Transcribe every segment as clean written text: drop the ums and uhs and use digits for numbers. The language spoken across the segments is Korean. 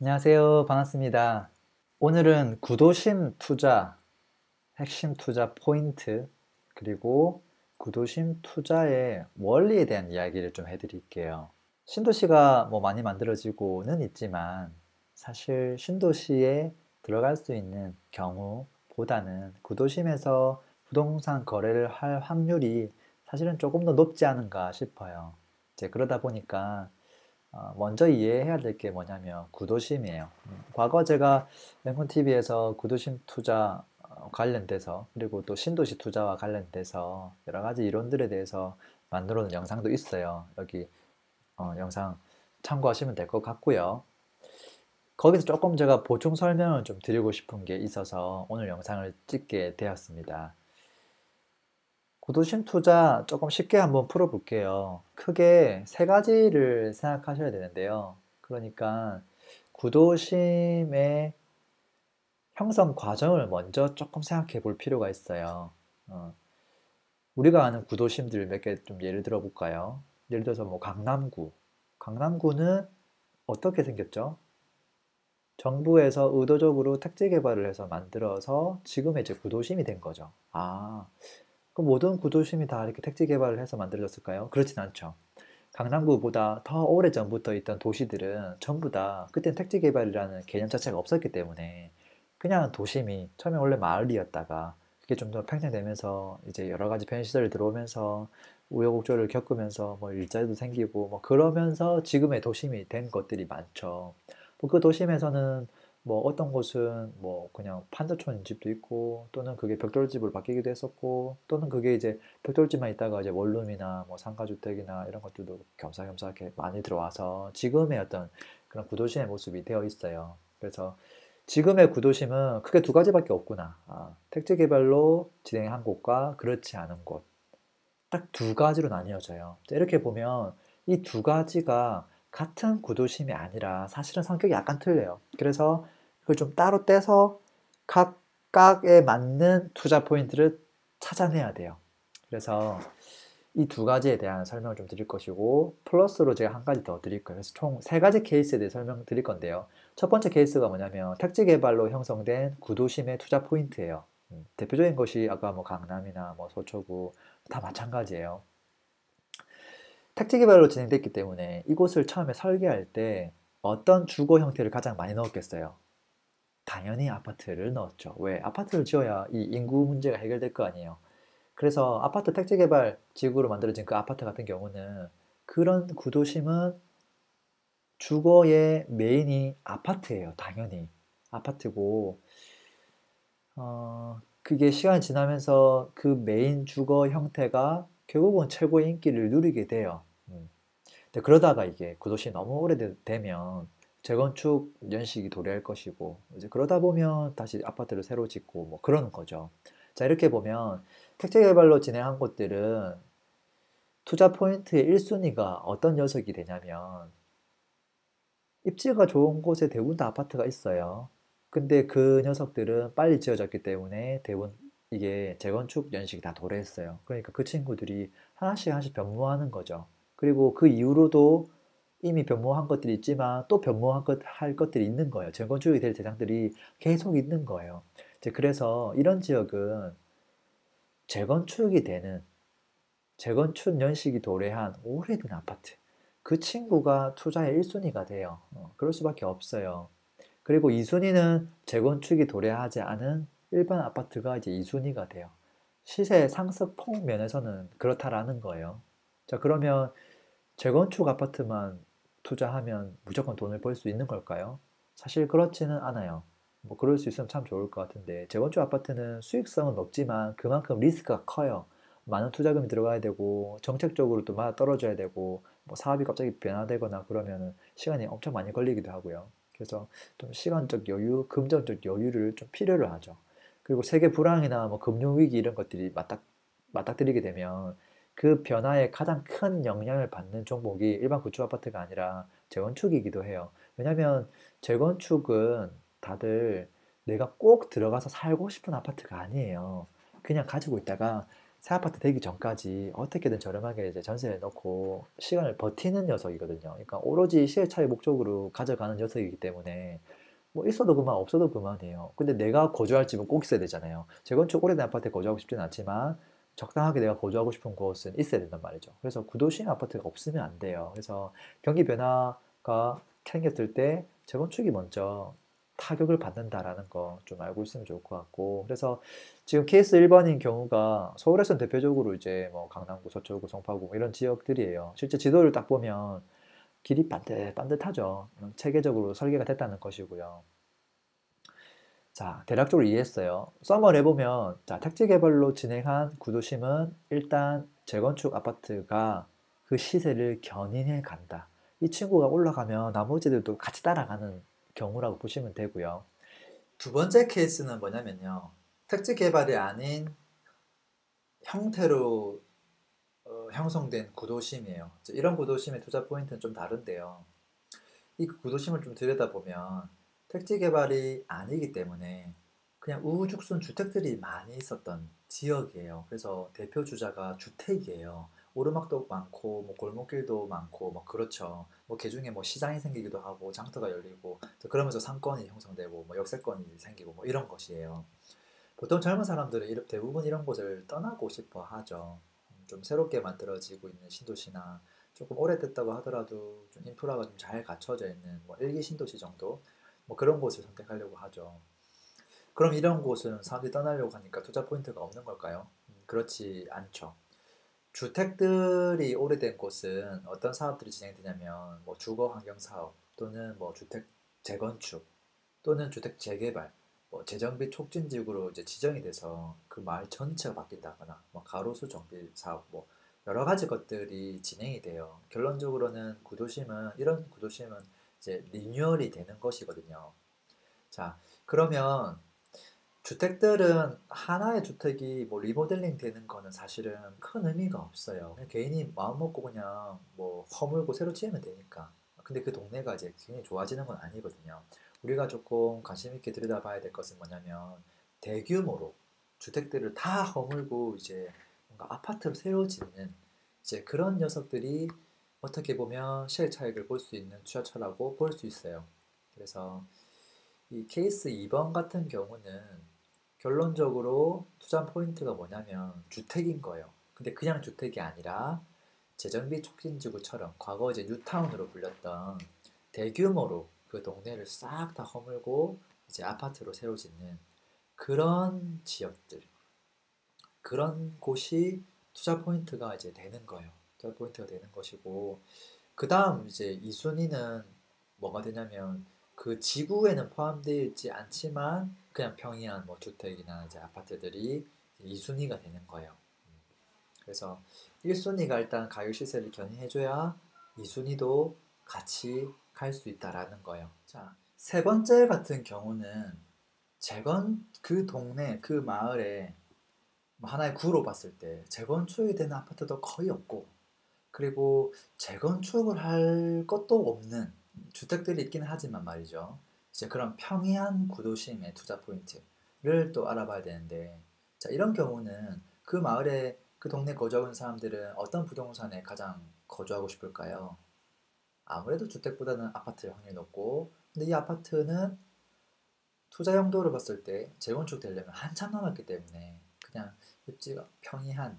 안녕하세요. 반갑습니다. 오늘은 구도심 투자, 핵심 투자 포인트, 그리고 구도심 투자의 원리에 대한 이야기를 좀 해드릴게요. 신도시가 뭐 많이 만들어지고는 있지만 사실 신도시에 들어갈 수 있는 경우보다는 구도심에서 부동산 거래를 할 확률이 사실은 조금 더 높지 않은가 싶어요. 이제 그러다 보니까 먼저 이해해야 될 게 뭐냐면 구도심이에요. 과거 제가 랭콘TV에서 구도심 투자 관련돼서 그리고 또 신도시 투자와 관련돼서 여러 가지 이론들에 대해서 만들어 놓은 영상도 있어요. 여기 영상 참고하시면 될 것 같고요. 거기서 조금 제가 보충 설명을 좀 드리고 싶은 게 있어서 오늘 영상을 찍게 되었습니다. 구도심 투자 조금 쉽게 한번 풀어볼게요. 크게 세 가지를 생각하셔야 되는데요. 그러니까 구도심의 형성 과정을 먼저 조금 생각해 볼 필요가 있어요. 어, 우리가 아는 구도심들 몇 개 좀 예를 들어 볼까요? 예를 들어서 뭐 강남구. 강남구는 어떻게 생겼죠? 정부에서 의도적으로 택지 개발을 해서 만들어서 지금의 이제 구도심이 된 거죠. 그 모든 구도심이 다 이렇게 택지 개발을 해서 만들어졌을까요? 그렇진 않죠. 강남구보다 더 오래전부터 있던 도시들은 전부 다 그땐 택지 개발이라는 개념 자체가 없었기 때문에 그냥 도심이 처음에 원래 마을이었다가 그게 좀 더 팽창되면서 이제 여러 가지 편의시설이 들어오면서 우여곡절을 겪으면서 뭐 일자리도 생기고 뭐 그러면서 지금의 도심이 된 것들이 많죠. 그 도심에서는 뭐 어떤 곳은 뭐 그냥 판자촌인 집도 있고 또는 그게 벽돌집으로 바뀌기도 했었고 또는 그게 이제 벽돌집만 있다가 이제 원룸이나 뭐 상가주택이나 이런 것들도 겸사겸사 이렇게 많이 들어와서 지금의 어떤 그런 구도심의 모습이 되어 있어요. 그래서 지금의 구도심은 크게 두 가지밖에 없구나. 택지 개발로 진행한 곳과 그렇지 않은 곳. 딱 두 가지로 나뉘어져요. 이렇게 보면 이 두 가지가 같은 구도심이 아니라 사실은 성격이 약간 틀려요. 그래서 그걸 좀 따로 떼서 각각에 맞는 투자 포인트를 찾아내야 돼요. 그래서 이 두 가지에 대한 설명을 좀 드릴 것이고 플러스로 제가 한 가지 더 드릴 거예요. 그래서 총 세 가지 케이스에 대해 설명 드릴 건데요. 첫 번째 케이스가 뭐냐면 택지 개발로 형성된 구도심의 투자 포인트예요. 대표적인 것이 아까 뭐 강남이나 뭐 서초구 다 마찬가지예요. 택지 개발로 진행됐기 때문에 이곳을 처음에 설계할 때 어떤 주거 형태를 가장 많이 넣었겠어요? 당연히 아파트를 넣었죠. 왜? 아파트를 지어야 이 인구 문제가 해결될 거 아니에요. 그래서 아파트 택지 개발 지구로 만들어진 그 아파트 같은 경우는 그런 구도심은 주거의 메인이 아파트예요. 당연히. 아파트고, 그게 시간이 지나면서 그 메인 주거 형태가 결국은 최고의 인기를 누리게 돼요. 근데 그러다가 이게 구도시 너무 오래되면 재건축 연식이 도래할 것이고, 이제 그러다 보면 다시 아파트를 새로 짓고, 뭐 그러는 거죠. 자, 이렇게 보면 택지 개발로 진행한 곳들은 투자 포인트의 1순위가 어떤 녀석이 되냐면 입지가 좋은 곳에 대부분 다 아파트가 있어요. 근데 그 녀석들은 빨리 지어졌기 때문에 대부분 이게 재건축 연식이 다 도래했어요. 그러니까 그 친구들이 하나씩 하나씩 변모하는 거죠. 그리고 그 이후로도 이미 변모한 것들이 있지만 또 할 것들이 있는 거예요. 재건축이 될 대상들이 계속 있는 거예요. 이제 그래서 이런 지역은 재건축이 되는 재건축 연식이 도래한 오래된 아파트. 그 친구가 투자의 1순위가 돼요. 그럴 수밖에 없어요. 그리고 2순위는 재건축이 도래하지 않은 일반 아파트가 이제 2순위가 돼요. 시세 상승 폭 면에서는 그렇다라는 거예요. 자, 그러면 재건축 아파트만 투자하면 무조건 돈을 벌 수 있는 걸까요? 사실 그렇지는 않아요. 뭐 그럴 수 있으면 참 좋을 것 같은데 재건축 아파트는 수익성은 높지만 그만큼 리스크가 커요. 많은 투자금이 들어가야 되고 정책적으로 또 맞아 떨어져야 되고 뭐 사업이 갑자기 변화되거나 그러면은 시간이 엄청 많이 걸리기도 하고요. 그래서 좀 시간적 여유, 금전적 여유를 좀 필요로 하죠. 그리고 세계 불황이나 뭐 금융 위기 이런 것들이 맞닥뜨리게 되면 그 변화에 가장 큰 영향을 받는 종목이 일반 구축 아파트가 아니라 재건축이기도 해요. 왜냐하면 재건축은 다들 내가 꼭 들어가서 살고 싶은 아파트가 아니에요. 그냥 가지고 있다가 새 아파트 되기 전까지 어떻게든 저렴하게 이제 전세를 넣고 시간을 버티는 녀석이거든요. 그러니까 오로지 시혜차의 목적으로 가져가는 녀석이기 때문에 뭐 있어도 그만 없어도 그만이에요. 근데 내가 거주할 집은 꼭 있어야 되잖아요. 재건축 오래된 아파트에 거주하고 싶지는 않지만 적당하게 내가 거주하고 싶은 곳은 있어야 된단 말이죠. 그래서 구도심 아파트가 없으면 안 돼요. 그래서 경기 변화가 생겼을 때 재건축이 먼저 타격을 받는다라는 거 좀 알고 있으면 좋을 것 같고. 그래서 지금 케이스 1번인 경우가 서울에서는 대표적으로 이제 뭐 강남구, 서초구, 송파구 뭐 이런 지역들이에요. 실제 지도를 딱 보면 길이 반듯하죠. 체계적으로 설계가 됐다는 것이고요. 자, 대략적으로 이해했어요. 썸머를 해보면, 자, 택지 개발로 진행한 구도심은 일단 재건축 아파트가 그 시세를 견인해 간다. 이 친구가 올라가면 나머지들도 같이 따라가는 경우라고 보시면 되고요. 두 번째 케이스는 뭐냐면요. 택지 개발이 아닌 형태로 형성된 구도심이에요. 이런 구도심의 투자 포인트는 좀 다른데요. 이 구도심을 좀 들여다보면 택지 개발이 아니기 때문에 그냥 우후죽순 주택들이 많이 있었던 지역이에요. 그래서 대표 주자가 주택이에요. 오르막도 많고 뭐 골목길도 많고 뭐 그렇죠. 뭐 개중에 뭐 시장이 생기기도 하고 장터가 열리고 또 그러면서 상권이 형성되고 뭐 역세권이 생기고 뭐 이런 것이에요. 보통 젊은 사람들은 대부분 이런 곳을 떠나고 싶어 하죠. 좀 새롭게 만들어지고 있는 신도시나 조금 오래됐다고 하더라도 좀 인프라가 좀 잘 갖춰져 있는 뭐 일기 신도시 정도 뭐 그런 곳을 선택하려고 하죠. 그럼 이런 곳은 사람들이 떠나려고 하니까 투자 포인트가 없는 걸까요? 그렇지 않죠. 주택들이 오래된 곳은 어떤 사업들이 진행되냐면 뭐 주거 환경 사업 또는 뭐 주택 재건축 또는 주택 재개발, 뭐 재정비 촉진지구로 이제 지정이 돼서 그 마을 전체가 바뀐다거나, 뭐 가로수 정비 사업, 뭐 여러 가지 것들이 진행이 돼요. 결론적으로는 이런 구도심은 이제 리뉴얼이 되는 것이거든요. 자, 그러면 주택들은 하나의 주택이 뭐 리모델링 되는 거는 사실은 큰 의미가 없어요. 그냥 개인이 마음 먹고 그냥 뭐 허물고 새로 지으면 되니까. 근데 그 동네가 이제 굉장히 좋아지는 건 아니거든요. 우리가 조금 관심 있게 들여다봐야 될 것은 뭐냐면 대규모로 주택들을 다 허물고 이제 뭔가 아파트로 새로 짓는 이제 그런 녀석들이 어떻게 보면 시의 차익을 볼 수 있는 투자처라고 볼 수 있어요. 그래서 이 케이스 2번 같은 경우는 결론적으로 투자 포인트가 뭐냐면 주택인 거예요. 근데 그냥 주택이 아니라 재정비 촉진지구처럼 과거 이제 뉴타운으로 불렸던 대규모로 그 동네를 싹 다 허물고 이제 아파트로 새로 짓는 그런 지역들, 그런 곳이 투자 포인트가 이제 되는 거예요. 투자 포인트가 되는 것이고, 그 다음 이제 2순위는 뭐가 되냐면 그 지구에는 포함되어 있지 않지만 그냥 평이한 뭐 주택이나 이제 아파트들이 2순위가 되는 거예요. 그래서 1순위가 일단 가격 시세를 견인해줘야 2순위도 같이 갈 수 있다라는 거예요. 자, 세 번째 같은 경우는 그 동네, 그 마을에 뭐 하나의 구로 봤을 때 재건축이 되는 아파트도 거의 없고 그리고 재건축을 할 것도 없는 주택들이 있긴 하지만 말이죠. 이제 그런 평이한 구도심의 투자 포인트를 또 알아봐야 되는데, 자, 이런 경우는 그 마을에 그 동네 거주하고 있는 사람들은 어떤 부동산에 가장 거주하고 싶을까요? 아무래도 주택보다는 아파트일 확률이 높고, 근데 이 아파트는 투자 용도를 봤을 때 재건축 되려면 한참 남았기 때문에 그냥 입지가 평이한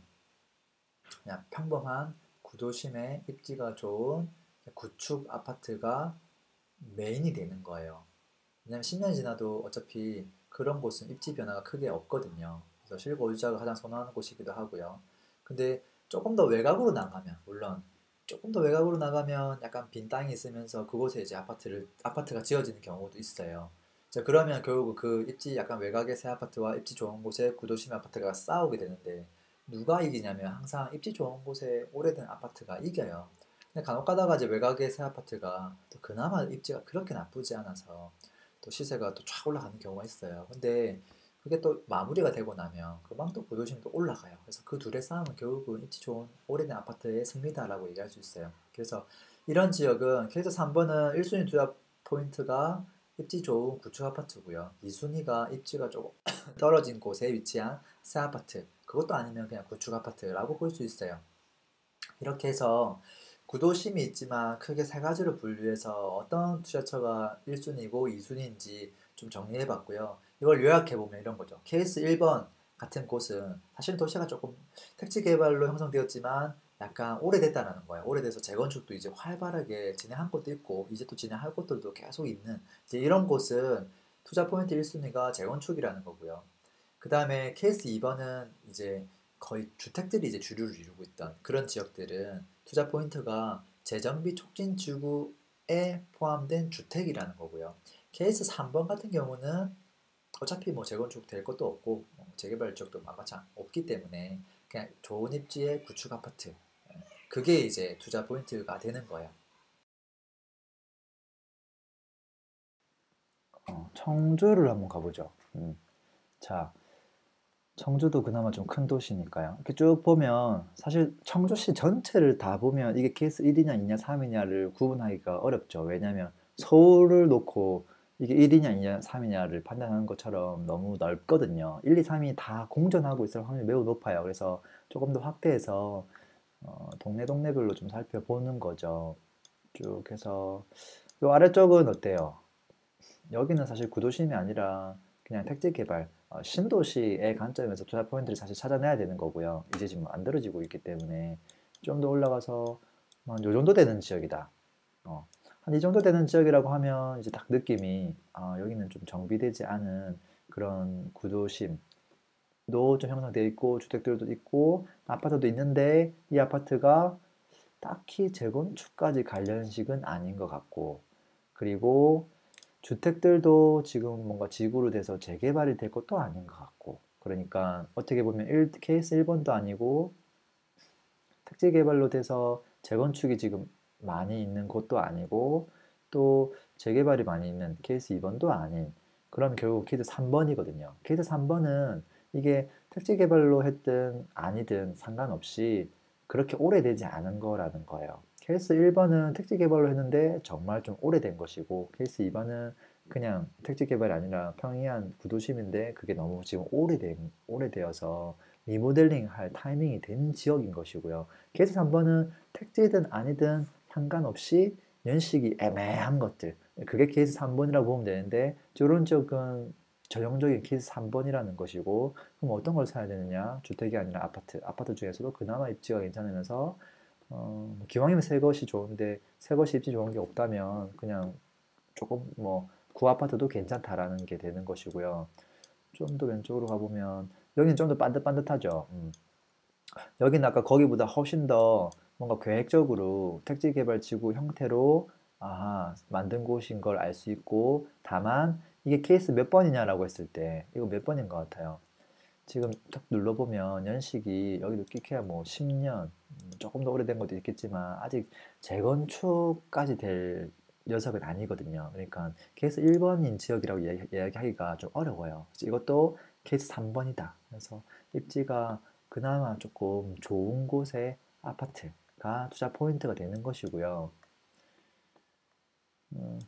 그냥 평범한 구도심에 입지가 좋은 구축 아파트가 메인이 되는 거예요. 왜냐면 10년이 지나도 어차피 그런 곳은 입지 변화가 크게 없거든요. 그래서 실거주자가 가장 선호하는 곳이기도 하고요. 근데 조금 더 외곽으로 나가면, 물론 조금 더 외곽으로 나가면 약간 빈 땅이 있으면서 그곳에 이제 아파트가 지어지는 경우도 있어요. 자, 그러면 결국 그 입지 약간 외곽의 새 아파트와 입지 좋은 곳의 구도심 아파트가 싸우게 되는데, 누가 이기냐면 항상 입지 좋은 곳에 오래된 아파트가 이겨요. 근데 간혹 가다가 이제 외곽의 새 아파트가 또 그나마 입지가 그렇게 나쁘지 않아서 또 시세가 또 쫙 올라가는 경우가 있어요. 근데 그게 또 마무리가 되고 나면 금방 또 구도심이 또 올라가요. 그래서 그 둘의 싸움은 결국은 입지 좋은 오래된 아파트의 승리다라고 얘기할 수 있어요. 그래서 이런 지역은 케이스 3번은 1순위 투자 포인트가 입지 좋은 구축 아파트고요. 2순위가 입지가 조금 떨어진 곳에 위치한 새 아파트. 그것도 아니면 그냥 구축 아파트라고 볼 수 있어요. 이렇게 해서 구도심이 있지만 크게 세 가지로 분류해서 어떤 투자처가 1순위고 2순위인지 좀 정리해 봤고요. 이걸 요약해 보면 이런 거죠. 케이스 1번 같은 곳은 사실 도시가 조금 택지 개발로 형성되었지만 약간 오래됐다는 거예요. 오래돼서 재건축도 이제 활발하게 진행한 곳도 있고 이제 또 진행할 곳들도 계속 있는 이제 이런 곳은 투자 포인트 1순위가 재건축이라는 거고요. 그 다음에 케이스 2번은 이제 거의 주택들이 이제 주류를 이루고 있던 그런 지역들은 투자 포인트가 재정비 촉진 지구에 포함된 주택이라는 거고요. 케이스 3번 같은 경우는 어차피 뭐 재건축 될 것도 없고 재개발 지역도 마마치 없기 때문에 그냥 좋은 입지의 구축 아파트 그게 이제 투자 포인트가 되는 거예요. 청주를 한번 가보죠. 자, 청주도 그나마 좀 큰 도시니까요. 이렇게 쭉 보면 사실 청주시 전체를 다 보면 이게 케이스 1이냐 2냐 3이냐를 구분하기가 어렵죠. 왜냐하면 서울을 놓고 이게 1이냐 2냐 3이냐를 판단하는 것처럼 너무 넓거든요. 1, 2, 3이 다 공존하고 있을 확률이 매우 높아요. 그래서 조금 더 확대해서 동네 동네별로 좀 살펴보는 거죠. 쭉 해서 요 아래쪽은 어때요? 여기는 사실 구도심이 아니라 그냥 택지 개발, 신도시의 관점에서 투자 포인트를 사실 찾아내야 되는 거고요. 이제 지금 만들어지고 있기 때문에 좀 더 올라가서 요 정도 되는 지역이다. 한 이 정도 되는 지역이라고 하면 이제 딱 느낌이 여기는 좀 정비되지 않은 그런 구도심도 좀 형성되어 있고 주택들도 있고 아파트도 있는데 이 아파트가 딱히 재건축까지 관련식은 아닌 것 같고 그리고 주택들도 지금 뭔가 지구로 돼서 재개발이 될 것도 아닌 것 같고 그러니까 어떻게 보면 케이스 1번도 아니고 택지 개발로 돼서 재건축이 지금 많이 있는 곳도 아니고 또 재개발이 많이 있는 케이스 2번도 아닌 그럼 결국 케이스 3번이거든요. 케이스 3번은 이게 택지 개발로 했든 아니든 상관없이 그렇게 오래되지 않은 거라는 거예요. 케이스 1번은 택지 개발로 했는데 정말 좀 오래된 것이고 케이스 2번은 그냥 택지 개발이 아니라 평이한 구도심인데 그게 너무 지금 오래되어서 리모델링 할 타이밍이 된 지역인 것이고요. 케이스 3번은 택지든 아니든 상관없이 연식이 애매한 것들. 그게 케이스 3번이라고 보면 되는데 저런 지역은 전형적인 케이스 3번이라는 것이고 그럼 어떤 걸 사야 되느냐? 주택이 아니라 아파트. 아파트 중에서도 그나마 입지가 괜찮으면서 기왕이면 새 것이 좋은데 새 것이 입지 좋은 게 없다면 그냥 조금 뭐 구아파트도 괜찮다라는 게 되는 것이고요. 좀 더 왼쪽으로 가보면 여기는 좀 더 반듯반듯하죠. 여기는 아까 거기보다 훨씬 더 뭔가 계획적으로 택지개발지구 형태로 만든 곳인 걸 알 수 있고 다만 이게 케이스 몇 번이냐라고 했을 때 이거 몇 번인 것 같아요. 지금 딱 눌러보면 연식이 여기도 끼케야 뭐 10년 조금 더 오래된 것도 있겠지만 아직 재건축까지 될 녀석은 아니거든요. 그러니까 케이스 1번인 지역이라고 이야기하기가 좀 어려워요. 그래서 이것도 케이스 3번이다. 그래서 입지가 그나마 조금 좋은 곳의 아파트가 투자 포인트가 되는 것이고요.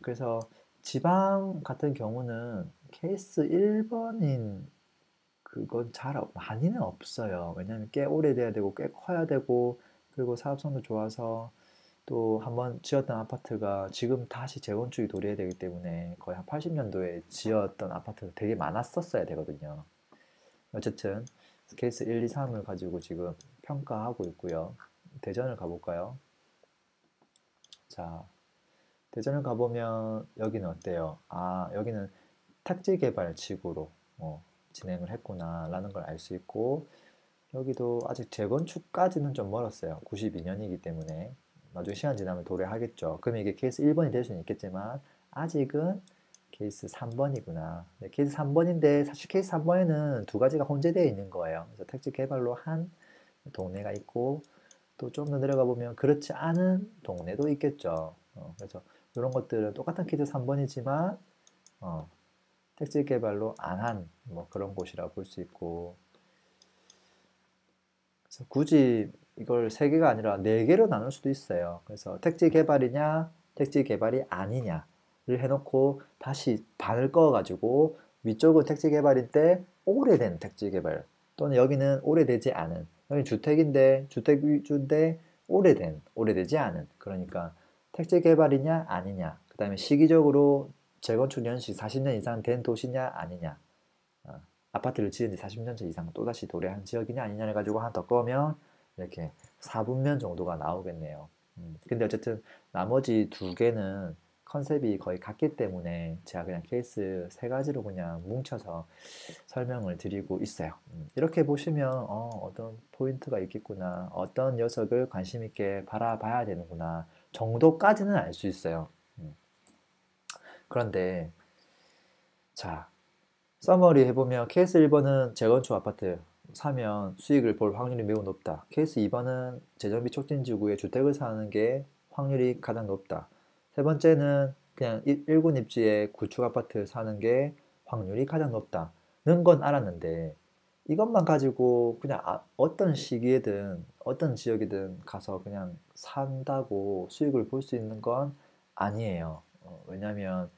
그래서 지방 같은 경우는 케이스 1번인 그건 많이는 없어요. 왜냐면 꽤 오래돼야 되고 꽤 커야 되고 그리고 사업성도 좋아서 또 한번 지었던 아파트가 지금 다시 재건축이 도래해야 되기 때문에 거의 한 80년도에 지었던 아파트가 되게 많았었어야 되거든요. 어쨌든 케이스 1, 2, 3을 가지고 지금 평가하고 있고요. 대전을 가볼까요? 자, 대전을 가보면 여기는 어때요? 여기는 택지 개발 지구로 진행을 했구나 라는 걸 알 수 있고 여기도 아직 재건축까지는 좀 멀었어요. 92년이기 때문에 나중에 시간 지나면 도래하겠죠. 그럼 이게 케이스 1번이 될 수는 있겠지만 아직은 케이스 3번이구나. 네, 케이스 3번인데 사실 케이스 3번에는 두 가지가 혼재되어 있는 거예요. 그래서 택지 개발로 한 동네가 있고 또 좀 더 내려가 보면 그렇지 않은 동네도 있겠죠. 그래서 이런 것들은 똑같은 케이스 3번이지만 택지 개발로 안 한 뭐 그런 곳이라 볼 수 있고 그래서 굳이 이걸 세 개가 아니라 네 개로 나눌 수도 있어요. 그래서 택지 개발이냐, 택지 개발이 아니냐를 해놓고 다시 반을 꺼가지고 위쪽은 택지 개발일 때 오래된 택지 개발, 또는 여기는 오래되지 않은, 여기 주택인데 주택 위주인데 오래되지 않은. 그러니까 택지 개발이냐 아니냐, 그 다음에 시기적으로 재건축 연식 40년 이상 된 도시냐 아니냐, 어, 아파트를 지은 지 40년 이상 또다시 도래한 지역이냐 아니냐를 가지고 하나 더 꺼면 이렇게 4분면 정도가 나오겠네요. 근데 어쨌든 나머지 두 개는 컨셉이 거의 같기 때문에 제가 그냥 케이스 세 가지로 그냥 뭉쳐서 설명을 드리고 있어요. 이렇게 보시면 어떤 포인트가 있겠구나, 어떤 녀석을 관심 있게 바라봐야 되는구나 정도까지는 알 수 있어요. 그런데 자, 서머리 해보면 케이스 1번은 재건축 아파트 사면 수익을 볼 확률이 매우 높다. 케이스 2번은 재정비 촉진 지구에 주택을 사는 게 확률이 가장 높다. 세 번째는 그냥 1군 입지에 구축 아파트 사는 게 확률이 가장 높다는 건 알았는데, 이것만 가지고 그냥 어떤 시기에든 어떤 지역이든 가서 그냥 산다고 수익을 볼 수 있는 건 아니에요. 왜냐면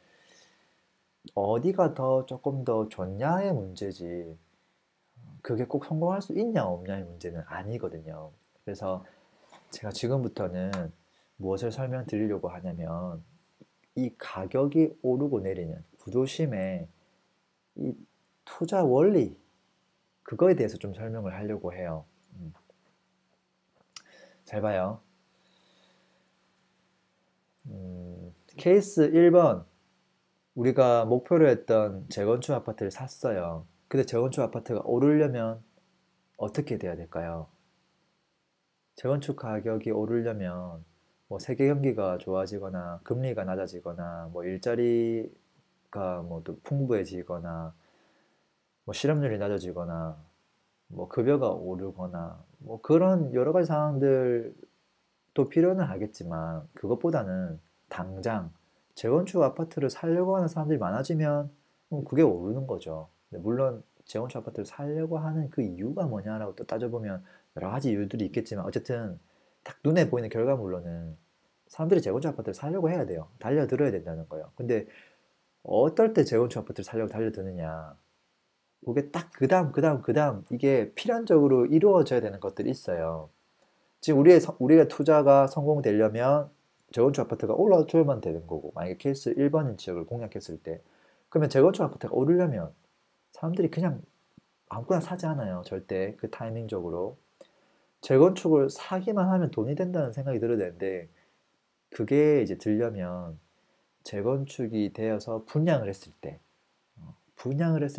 어디가 더 조금 더 좋냐의 문제지, 그게 꼭 성공할 수 있냐 없냐의 문제는 아니거든요. 그래서 제가 지금부터는 무엇을 설명드리려고 하냐면, 이 가격이 오르고 내리는 구도심의 이 투자 원리, 그거에 대해서 좀 설명을 하려고 해요. 잘 봐요. 케이스 1번, 우리가 목표로 했던 재건축 아파트를 샀어요. 근데 재건축 아파트가 오르려면 어떻게 돼야 될까요? 재건축 가격이 오르려면 뭐 세계 경기가 좋아지거나 금리가 낮아지거나 뭐 일자리가 뭐 또 풍부해지거나 뭐 실업률이 낮아지거나 뭐 급여가 오르거나 뭐 그런 여러 가지 상황들도 필요는 하겠지만, 그것보다는 당장 재건축 아파트를 살려고 하는 사람들이 많아지면 그게 오르는 거죠. 근데 물론 재건축 아파트를 살려고 하는 그 이유가 뭐냐라고 또 따져보면 여러 가지 이유들이 있겠지만, 어쨌든 딱 눈에 보이는 결과물로는 사람들이 재건축 아파트를 살려고 해야 돼요. 달려들어야 된다는 거예요. 근데 어떨 때 재건축 아파트를 살려고 달려드느냐, 그게 딱 그 다음 이게 필연적으로 이루어져야 되는 것들이 있어요. 지금 우리가 투자가 성공되려면 재건축 아파트가 올라줘야만 되는 거고, 만약에 케이스 1번인 지역을 공략했을 때, 그러면 재건축 아파트가 오르려면 사람들이 그냥 아무거나 사지 않아요. 절대 그 타이밍적으로. 재건축을 사기만 하면 돈이 된다는 생각이 들어야 되는데, 그게 이제 들려면 재건축이 되어서 분양을 했을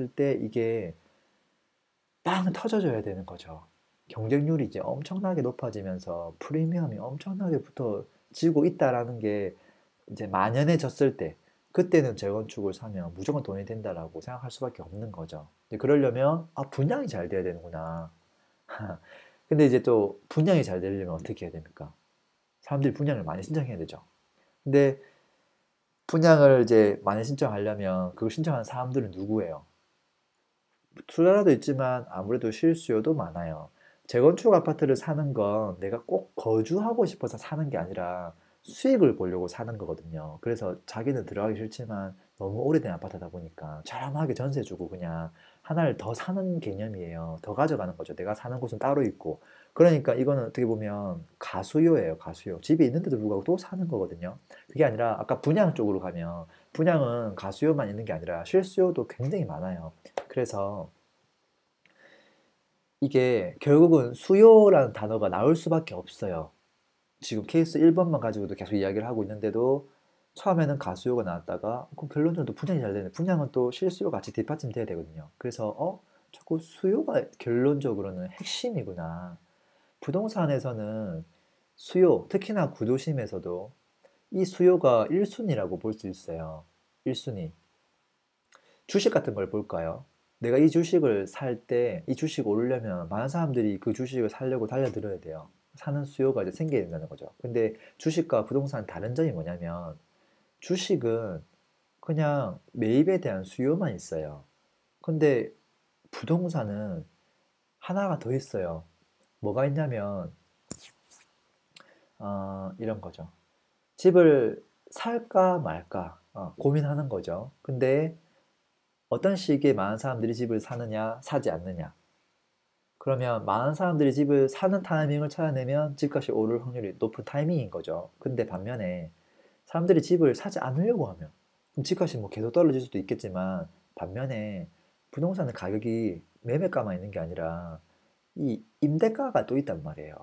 때 이게 빵 터져줘야 되는 거죠. 경쟁률이 이제 엄청나게 높아지면서 프리미엄이 엄청나게 붙어지고 있다라는 게 이제 만연해졌을 때, 그때는 재건축을 사면 무조건 돈이 된다라고 생각할 수밖에 없는 거죠. 이제 그러려면 분양이 잘 돼야 되는구나. 근데 이제 또 분양이 잘 되려면 어떻게 해야 됩니까? 사람들이 분양을 많이 신청해야 되죠. 근데 분양을 이제 많이 신청하려면 그 신청하는 사람들은 누구예요? 투자자도 있지만 아무래도 실수요도 많아요. 재건축 아파트를 사는 건 내가 꼭 거주하고 싶어서 사는 게 아니라 수익을 보려고 사는 거거든요. 그래서 자기는 들어가기 싫지만 너무 오래된 아파트다 보니까 저렴하게 전세 주고 그냥 하나를 더 사는 개념이에요. 더 가져가는 거죠. 내가 사는 곳은 따로 있고. 그러니까 이거는 어떻게 보면 가수요예요, 가수요. 집이 있는데도 불구하고 또 사는 거거든요. 그게 아니라 아까 분양 쪽으로 가면, 분양은 가수요만 있는 게 아니라 실수요도 굉장히 많아요. 그래서 이게 결국은 수요라는 단어가 나올 수밖에 없어요. 지금 케이스 1번만 가지고도 계속 이야기를 하고 있는데도 처음에는 가수요가 나왔다가 그럼 결론적으로 분양이 잘 되네. 분양은 또 실수요 같이 뒷받침 돼야 되거든요. 그래서 자꾸 수요가 결론적으로는 핵심이구나. 부동산에서는 수요, 특히나 구도심에서도 이 수요가 1순위라고 볼 수 있어요. 1순위. 주식 같은 걸 볼까요? 내가 이 주식을 살 때 이 주식 오르려면 많은 사람들이 그 주식을 사려고 달려들어야 돼요. 사는 수요가 이제 생겨야 된다는 거죠. 근데 주식과 부동산 다른 점이 뭐냐면, 주식은 그냥 매입에 대한 수요만 있어요. 근데 부동산은 하나가 더 있어요. 뭐가 있냐면 이런 거죠. 집을 살까 말까 고민하는 거죠. 근데 어떤 시기에 많은 사람들이 집을 사느냐, 사지 않느냐. 그러면 많은 사람들이 집을 사는 타이밍을 찾아내면 집값이 오를 확률이 높은 타이밍인 거죠. 근데 반면에 사람들이 집을 사지 않으려고 하면 그럼 집값이 뭐 계속 떨어질 수도 있겠지만 반면에 부동산의 가격이 매매가만 있는 게 아니라 이 임대가가 또 있단 말이에요.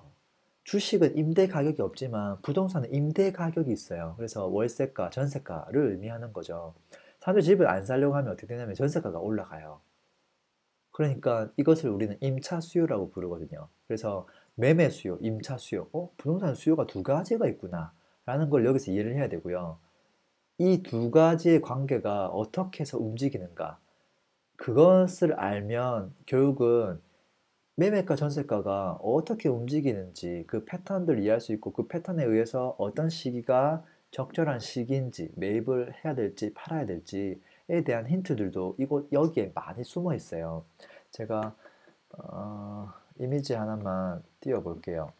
주식은 임대 가격이 없지만 부동산은 임대 가격이 있어요. 그래서 월세가, 전세가를 의미하는 거죠. 사람들이 집을 안 사려고 하면 어떻게 되냐면 전세가가 올라가요. 그러니까 이것을 우리는 임차 수요라고 부르거든요. 그래서 매매 수요, 임차 수요, 부동산 수요가 두 가지가 있구나 라는 걸 여기서 이해를 해야 되고요. 이 두 가지의 관계가 어떻게 해서 움직이는가 그것을 알면 결국은 매매가 전세가가 어떻게 움직이는지 그 패턴들을 이해할 수 있고 그 패턴에 의해서 어떤 시기가 적절한 시기인지 매입을 해야 될지 팔아야 될지에 대한 힌트들도 이곳 여기에 많이 숨어 있어요. 제가 이미지 하나만 띄워 볼게요.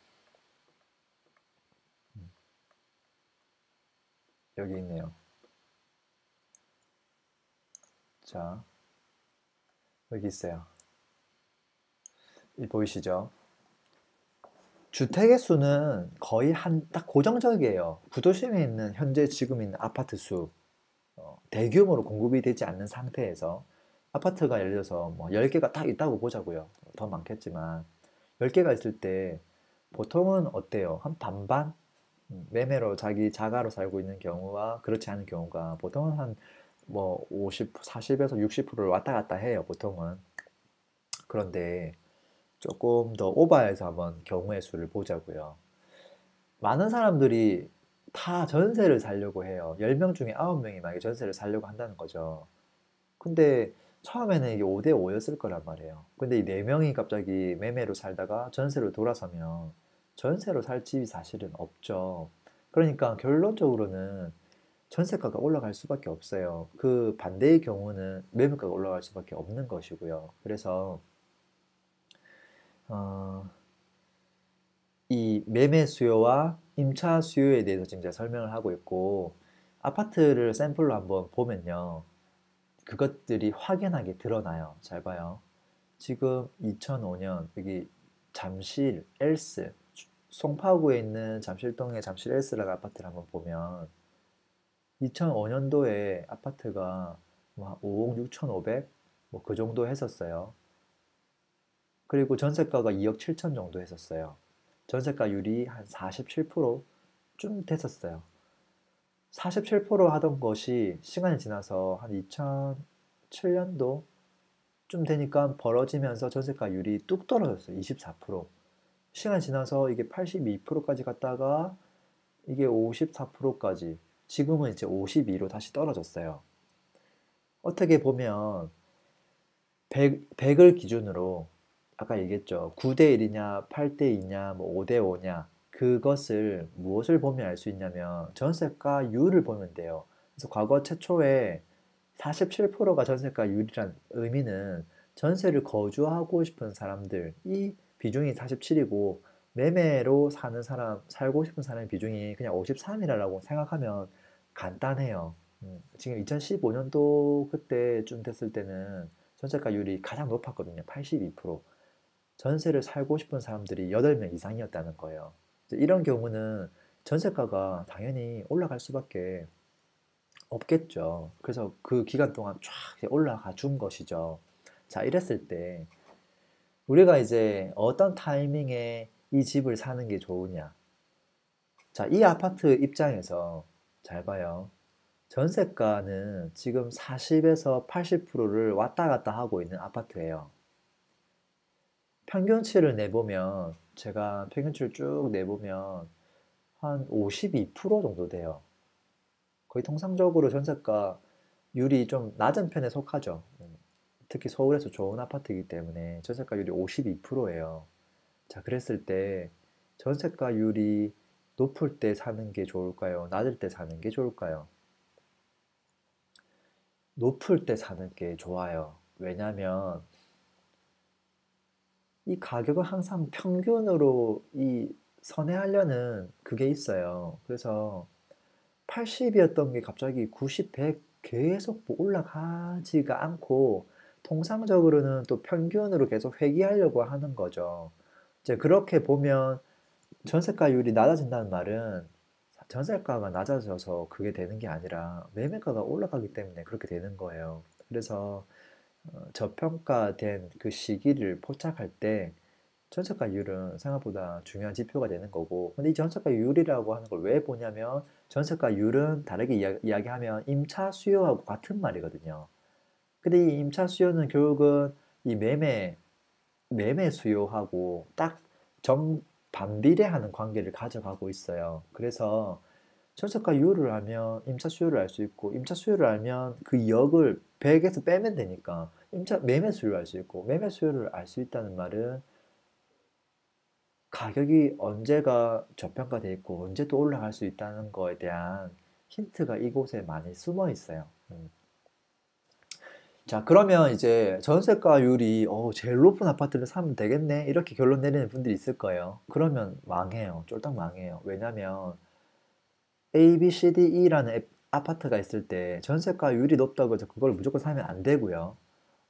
여기 있네요. 자, 여기 있어요. 이 보이시죠? 주택의 수는 거의 딱 고정적이에요. 구도심에 있는 현재 지금 있는 아파트 수, 대규모로 공급이 되지 않는 상태에서 아파트가 예를 들어서 뭐 10개가 딱 있다고 보자고요. 더 많겠지만 10개가 있을 때 보통은 어때요? 한 반반? 매매로 자기 자가로 살고 있는 경우와 그렇지 않은 경우가 보통은 한 뭐 50, 40에서 60%를 왔다 갔다 해요. 보통은. 그런데 조금 더 오버해서 한번 경우의 수를 보자고요. 많은 사람들이 다 전세를 살려고 해요. 10명 중에 9명이 만약에 전세를 살려고 한다는 거죠. 근데 처음에는 이게 5대 5였을 거란 말이에요. 근데 이 4명이 갑자기 매매로 살다가 전세로 돌아서면 전세로 살 집이 사실은 없죠. 그러니까 결론적으로는 전세가가 올라갈 수밖에 없어요. 그 반대의 경우는 매매가가 올라갈 수밖에 없는 것이고요. 그래서 어, 이 매매 수요와 임차 수요에 대해서 지금 제가 설명을 하고 있고 아파트를 샘플로 한번 보면요. 그것들이 확연하게 드러나요. 잘 봐요. 지금 2005년 여기 잠실 엘스 송파구에 있는 잠실동의 잠실 엘스라는 아파트를 한번 보면 2005년도에 아파트가 뭐 5억 6,500? 뭐 그 정도 했었어요. 그리고 전세가가 2억 7천 정도 했었어요. 전세가율이 한 47%쯤 됐었어요. 47% 하던 것이 시간이 지나서 한 2007년도쯤 되니까 벌어지면서 전세가율이 뚝 떨어졌어요. 24%. 시간이 지나서 이게 82%까지 갔다가 이게 54%까지 지금은 이제 52로 다시 떨어졌어요. 어떻게 보면 100을 기준으로 아까 얘기했죠. 9대 1이냐, 8대 2냐, 뭐 5대 5냐. 그것을 무엇을 보면 알 수 있냐면 전세가율을 보면 돼요. 그래서 과거 최초에 47%가 전세가율이란 의미는 전세를 거주하고 싶은 사람들, 이 비중이 47이고 매매로 사는 사람, 살고 싶은 사람의 비중이 그냥 53이라고 생각하면 간단해요. 지금 2015년도 그때쯤 됐을 때는 전세가율이 가장 높았거든요. 82%. 전세를 살고 싶은 사람들이 8명 이상이었다는 거예요. 이런 경우는 전세가가 당연히 올라갈 수밖에 없겠죠. 그래서 그 기간 동안 쫙 올라가 준 것이죠. 자, 이랬을 때 우리가 이제 어떤 타이밍에 이 집을 사는 게 좋으냐. 자, 이 아파트 입장에서 잘 봐요. 전세가는 지금 40에서 80%를 왔다 갔다 하고 있는 아파트예요. 평균치를 내보면 제가 평균치를 쭉 내보면 한 52% 정도 돼요. 거의 통상적으로 전세가율이 좀 낮은 편에 속하죠. 특히 서울에서 좋은 아파트이기 때문에 전세가율이 52%예요. 자, 그랬을 때 전세가율이 높을 때 사는 게 좋을까요? 낮을 때 사는 게 좋을까요? 높을 때 사는 게 좋아요. 왜냐면 이 가격은 항상 평균으로 이 선회하려는 그게 있어요. 그래서 80이었던 게 갑자기 90, 100 계속 뭐 올라가지가 않고 통상적으로는 또 평균으로 계속 회귀하려고 하는 거죠. 이제 그렇게 보면 전세가율이 낮아진다는 말은 전세가가 낮아져서 그게 되는 게 아니라 매매가가 올라가기 때문에 그렇게 되는 거예요. 그래서 저평가된 그 시기를 포착할 때 전세가율은 생각보다 중요한 지표가 되는 거고, 근데 이 전세가율이라고 하는 걸 왜 보냐면 전세가율은 다르게 이야기하면 임차 수요하고 같은 말이거든요. 근데 이 임차 수요는 결국은 이 매매 수요하고 딱 반비례하는 관계를 가져가고 있어요. 그래서 전세가율을 알면 임차 수요를 알 수 있고, 임차 수요를 알면 그 역을 100에서 빼면 되니까 매매 수요를 알 수 있고, 매매 수요를 알 수 있다는 말은 가격이 언제가 저평가돼 있고 언제 또 올라갈 수 있다는 거에 대한 힌트가 이곳에 많이 숨어 있어요. 자, 그러면 이제 전세가율이 제일 높은 아파트를 사면 되겠네, 이렇게 결론 내리는 분들이 있을 거예요. 그러면 망해요. 쫄딱 망해요. 왜냐면 A, B, C, D, E라는 아파트가 있을 때 전세가율이 높다고 해서 그걸 무조건 사면 안 되고요.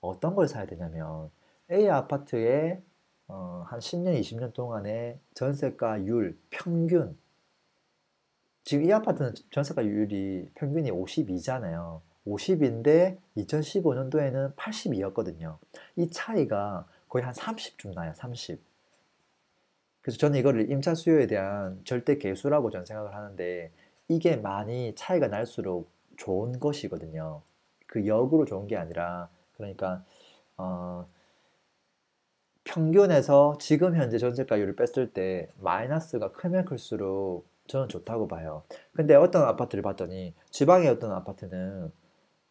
어떤 걸 사야 되냐면 A 아파트의 한 10년, 20년 동안의 전세가율 평균, 지금 이 아파트는 전세가율이 평균이 52잖아요. 50인데 2015년도에는 82였거든요. 이 차이가 거의 한 30좀 나요. 30. 그래서 저는 이거를 임차 수요에 대한 절대 계수라고 저는 생각을 하는데, 이게 많이 차이가 날수록 좋은 것이거든요. 그 역으로 좋은 게 아니라, 그러니까 어, 평균에서 지금 현재 전세가율을 뺐을 때 마이너스가 크면 클수록 저는 좋다고 봐요. 근데 어떤 아파트를 봤더니 지방의 어떤 아파트는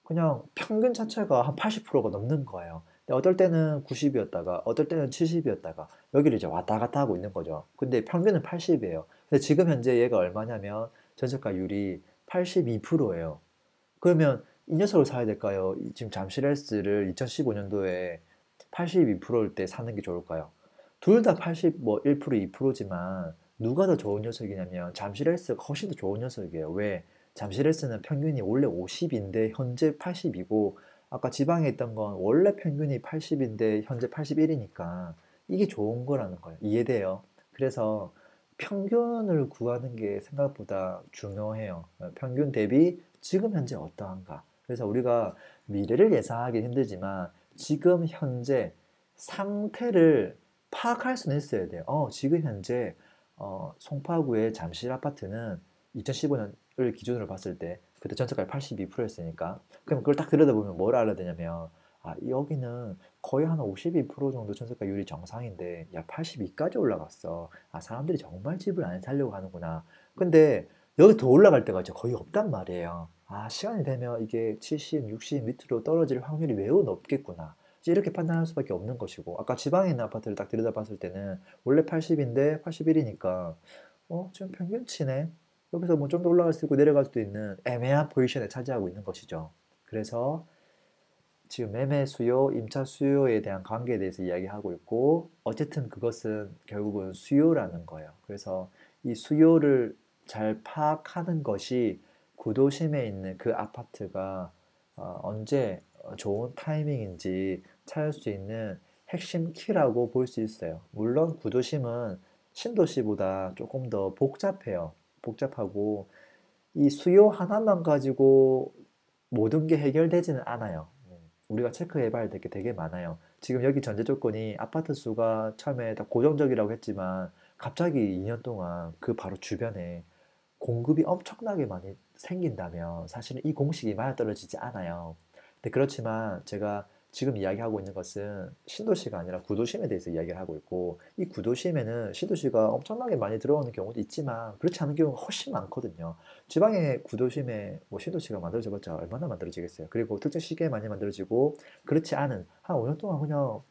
그냥 평균 자체가 한 80%가 넘는 거예요. 근데 어떨 때는 90이었다가 어떨 때는 70이었다가 여기를 이제 왔다 갔다 하고 있는 거죠. 근데 평균은 80이에요. 근데 지금 현재 얘가 얼마냐면 전세가율이 82%예요. 그러면 이 녀석을 사야 될까요? 지금 잠실헬스를 2015년도에 82%일 때 사는 게 좋을까요? 둘 다 80, 뭐 1%, 2%지만 누가 더 좋은 녀석이냐면 잠실헬스가 훨씬 더 좋은 녀석이에요. 왜? 잠실헬스는 평균이 원래 50인데 현재 80이고, 아까 지방에 있던 건 원래 평균이 80인데 현재 81이니까 이게 좋은 거라는 거예요. 이해돼요? 그래서 평균을 구하는 게 생각보다 중요해요. 평균 대비 지금 현재 어떠한가. 그래서 우리가 미래를 예상하기 힘들지만 지금 현재 상태를 파악할 수는 있어야 돼요. 지금 현재 송파구의 잠실 아파트는 2015년을 기준으로 봤을 때 그때 전세가율 82%였으니까, 그럼 그걸 딱 들여다보면 뭘 알아야 되냐면, 여기는 거의 한 52% 정도 전세가율이 정상인데 야 82까지 올라갔어. 사람들이 정말 집을 안 살려고 하는구나. 근데 여기 더 올라갈 때가 이제 거의 없단 말이에요. 시간이 되면 이게 70, 60 밑으로 떨어질 확률이 매우 높겠구나. 이제 이렇게 판단할 수밖에 없는 것이고, 아까 지방에 있는 아파트를 딱 들여다봤을 때는 원래 80인데 81이니까 지금 평균치네. 여기서 뭐 좀 더 올라갈 수도 있고 내려갈 수도 있는 애매한 포지션에 차지하고 있는 것이죠. 그래서 지금 매매 수요, 임차 수요에 대한 관계에 대해서 이야기하고 있고, 어쨌든 그것은 결국은 수요라는 거예요. 그래서 이 수요를 잘 파악하는 것이 구도심에 있는 그 아파트가 언제 좋은 타이밍인지 찾을 수 있는 핵심 키라고 볼 수 있어요. 물론 구도심은 신도시보다 조금 더 복잡해요. 복잡하고 이 수요 하나만 가지고 모든 게 해결되지는 않아요. 우리가 체크해 봐야 될 게 되게 많아요. 지금 여기 전제 조건이 아파트 수가 처음에 다 고정적이라고 했지만 갑자기 2년 동안 그 바로 주변에 공급이 엄청나게 많이 생긴다면 사실은 이 공식이 맞아떨어지지 않아요. 근데 그렇지만 제가 지금 이야기하고 있는 것은 신도시가 아니라 구도심에 대해서 이야기를 하고 있고, 이 구도심에는 신도시가 엄청나게 많이 들어오는 경우도 있지만 그렇지 않은 경우가 훨씬 많거든요. 지방의 구도심에 뭐 신도시가 만들어져봤자 얼마나 만들어지겠어요. 그리고 특정 시기에 많이 만들어지고, 그렇지 않은 한 5년 동안 그냥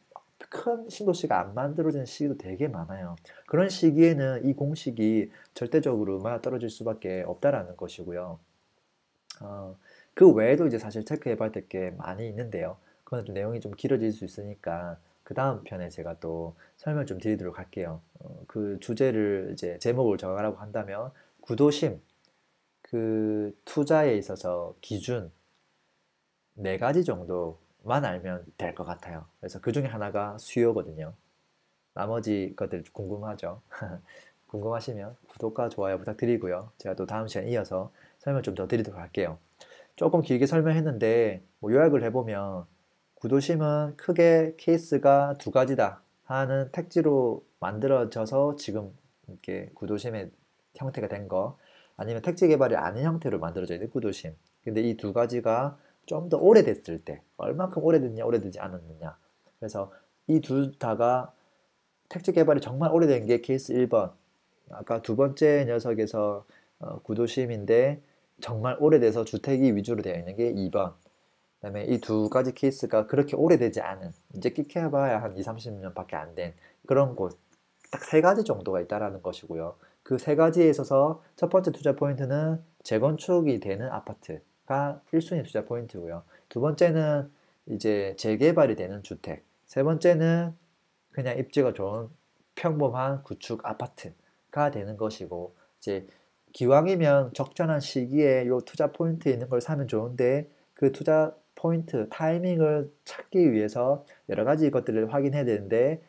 큰 신도시가 안 만들어지는 시기도 되게 많아요. 그런 시기에는 이 공식이 절대적으로 맞아떨어질 수밖에 없다라는 것이고요. 어, 그 외에도 이제 사실 체크해 봐야 될 게 많이 있는데요. 그건 좀 내용이 좀 길어질 수 있으니까 그 다음 편에 제가 또 설명 좀 드리도록 할게요. 그 주제를 이제 제목을 정하라고 한다면 구도심, 그 투자에 있어서 기준 네 가지 정도 알면 될 것 같아요. 그래서 그 중에 하나가 수요거든요. 나머지 것들 궁금하죠? 궁금하시면 구독과 좋아요 부탁드리고요. 제가 또 다음 시간에 이어서 설명 좀 더 드리도록 할게요. 조금 길게 설명했는데 뭐 요약을 해보면 구도심은 크게 케이스가 두 가지다 하는 택지로 만들어져서 지금 이렇게 구도심의 형태가 된 거, 아니면 택지 개발이 아닌 형태로 만들어져 있는 구도심. 근데 이 두 가지가 좀 더 오래됐을 때 얼만큼 오래됐냐 오래되지 않았느냐, 그래서 이 둘 다가 택지 개발이 정말 오래된 게 케이스 1번, 아까 두 번째 녀석에서 구도심인데 정말 오래돼서 주택이 위주로 되어 있는 게 2번. 그다음에 이 두 가지 케이스가 그렇게 오래되지 않은, 이제 끼켜봐야 한 2, 30년밖에 안 된 그런 곳, 딱 세 가지 정도가 있다라는 것이고요. 그 세 가지에 있어서 첫 번째 투자 포인트는 재건축이 되는 아파트가 1순위 투자 포인트고요. 두 번째는 이제 재개발이 되는 주택. 세 번째는 그냥 입지가 좋은 평범한 구축 아파트가 되는 것이고, 이제 기왕이면 적절한 시기에 요 투자 포인트에 있는 걸 사면 좋은데, 그 투자 포인트 타이밍을 찾기 위해서 여러 가지 것들을 확인해야 되는데,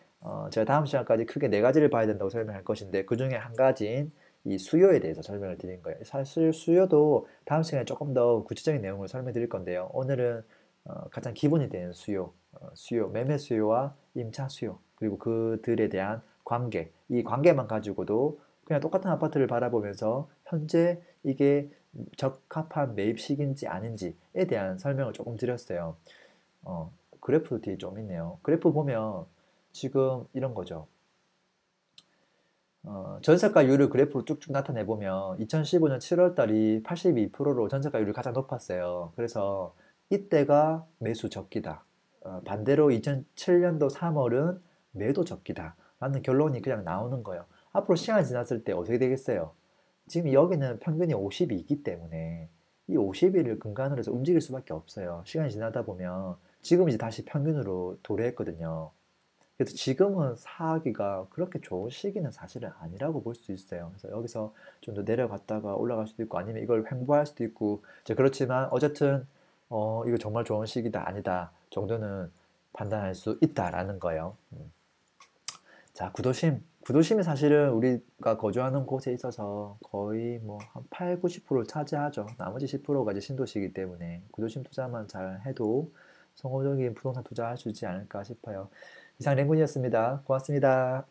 제가 다음 시간까지 크게 네 가지를 봐야 된다고 설명할 것인데, 그 중에 한 가지인 이 수요에 대해서 설명을 드린 거예요. 사실 수요도 다음 시간에 조금 더 구체적인 내용을 설명드릴 건데요. 오늘은 가장 기본이 되는 수요, 매매 수요와 임차 수요, 그리고 그들에 대한 관계, 이 관계만 가지고도 그냥 똑같은 아파트를 바라보면서 현재 이게 적합한 매입 시기인지 아닌지에 대한 설명을 조금 드렸어요. 그래프도 뒤에 좀 있네요. 그래프 보면 지금 이런 거죠. 전세가율을 그래프로 쭉쭉 나타내 보면 2015년 7월 달이 82%로 전세가율이 가장 높았어요. 그래서 이때가 매수 적기다. 반대로 2007년도 3월은 매도 적기다. 라는 결론이 그냥 나오는 거예요. 앞으로 시간이 지났을 때 어떻게 되겠어요? 지금 여기는 평균이 50이기 때문에 이 50일을 근간으로 해서 움직일 수밖에 없어요. 시간이 지나다 보면 지금 이제 다시 평균으로 도래했거든요. 그래서 지금은 사기가 그렇게 좋은 시기는 사실은 아니라고 볼 수 있어요. 그래서 여기서 좀 더 내려갔다가 올라갈 수도 있고 아니면 이걸 횡보할 수도 있고, 이제 그렇지만 어쨌든 이거 정말 좋은 시기다 아니다 정도는 판단할 수 있다라는 거예요. 자, 구도심이 사실은 우리가 거주하는 곳에 있어서 거의 뭐 한 8, 90%를 차지하죠. 나머지 10%가 이제 신도시이기 때문에 구도심 투자만 잘 해도 성공적인 부동산 투자할 수 있지 않을까 싶어요. 이상 랭군이었습니다. 고맙습니다.